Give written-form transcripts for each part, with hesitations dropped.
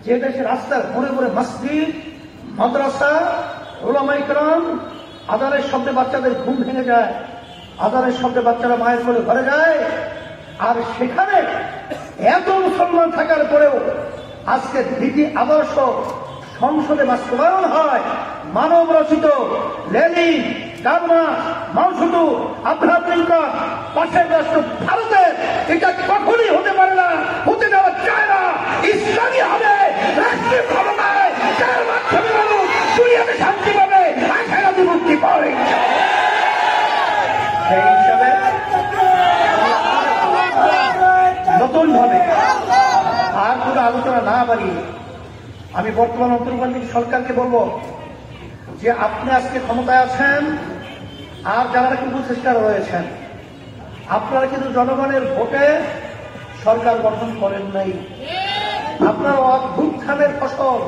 যে দেশে রাস্তার ঘুরে ঘুরে মসজিদ, মাদ্রাসা, উলামায়ে কেরাম, আযানের শব্দে বাচ্চাদের ঘুম ভেঙে যায়, আযানের শব্দে বাচ্চারা মায়ের কোলে ঘরে যায়, আর সেখানে এত মুসলমান থাকার পরেও আজকে নীতি আদর্শ সংসদে বাস্তবায়ন হয়, মানব রচিত লেনিন, কার্ল মার্কস, মাও সেতুং, আব্রাহাম লিঙ্কন, পাশের রাষ্ট্র ভারতের, এটা কখনই হতে পারে না, হতে দেওয়া যায় না। ইসলামী হবে রাষ্ট্রীয় ক্ষমতায়, যার মাধ্যমে মানুষ দুনিয়াতে শান্তি পাবে, আখিরাতে মুক্তি পাবে। সেই হিসাবে নতুন ভাবে আর কোনো আলোচনা না বাড়িয়ে আমি বর্তমান অন্তর্বর্তী সরকারকে বলবো যে আপনি আজকে ক্ষমতায় আছেন, আর যারা কিন্তু চেষ্টা রয়েছেন, আপনারা কিন্তু জনগণের ভোটে সরকার গঠন করেন নাই, আপনার অভ্যুত্থানের ফসল।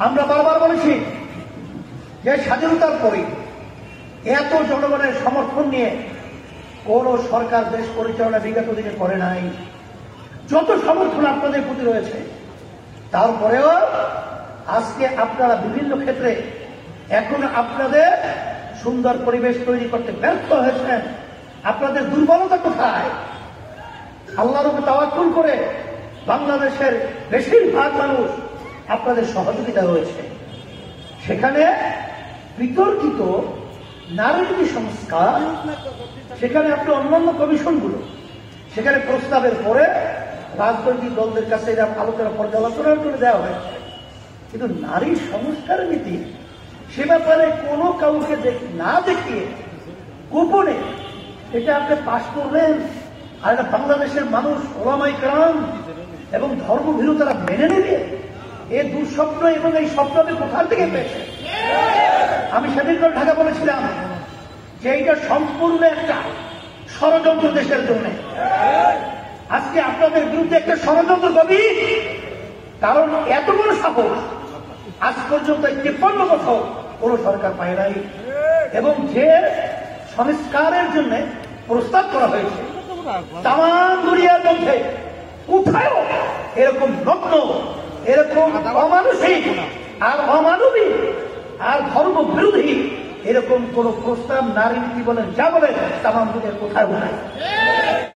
আমরা বারবার বলেছি যে স্বাধীনতার পরে এত জনগণের সমর্থন নিয়ে কোন সরকার দেশ পরিচালনা বিগত দিনে করে নাই। যত সমর্থন আপনাদের প্রতি রয়েছে, তারপরেও আজকে আপনারা বিভিন্ন ক্ষেত্রে এখন আপনাদের সুন্দর পরিবেশ তৈরি করতে ব্যর্থ হয়েছেন। আপনাদের দুর্বলতা কোথায়? আল্লাহর উপর তাওয়াক্কুল করে বাংলাদেশের বেশিরভাগ মানুষ আপনাদের সহযোগিতা রয়েছে। সেখানে বিতর্কিত নারী সংস্কার, সেখানে আপনি অন্যান্য কমিশনগুলো, সেখানে প্রস্তাবের পরে রাজনৈতিক দলদের কাছে এরা আলোচনা পর্যালোচনা করে দেওয়া হয়েছে, কিন্তু নারী সংস্কারের নীতি সে ব্যাপারে কোনো কাউকে না দেখিয়ে গোপনে এটা আপনি পাশ করবেন, আর এটা বাংলাদেশের মানুষ, ওলামায়ে কেরাম এবং ধর্মভীরুতারা মেনে নেবে। এই দুঃস্বপ্ন এবং এই স্বপ্ন আপনি কোথা থেকে পেয়েছে? আমি সেদিন করে ঢাকা বলেছিলাম যে এইটা সম্পূর্ণ একটা ষড়যন্ত্র দেশের জন্য। আজকে আপনাদের বিরুদ্ধে একটা ষড়যন্ত্র গভীর, কারণ এত বড় সাহস আজ পর্যন্ত 53 বছর কোন সরকার পায় নাই, এবং যে সংস্কারের জন্য প্রস্তাব করা হয়েছে তামাম দুনিয়ার মধ্যে কোথাও এরকম নগ্ন, এরকম অমানুষিক আর অমানবিক আর ধর্ম বিরোধী এরকম কোন প্রস্তাব নারী নীতি বলেন যা বলেন তামাম দুনিয়ার কোথাও নাই।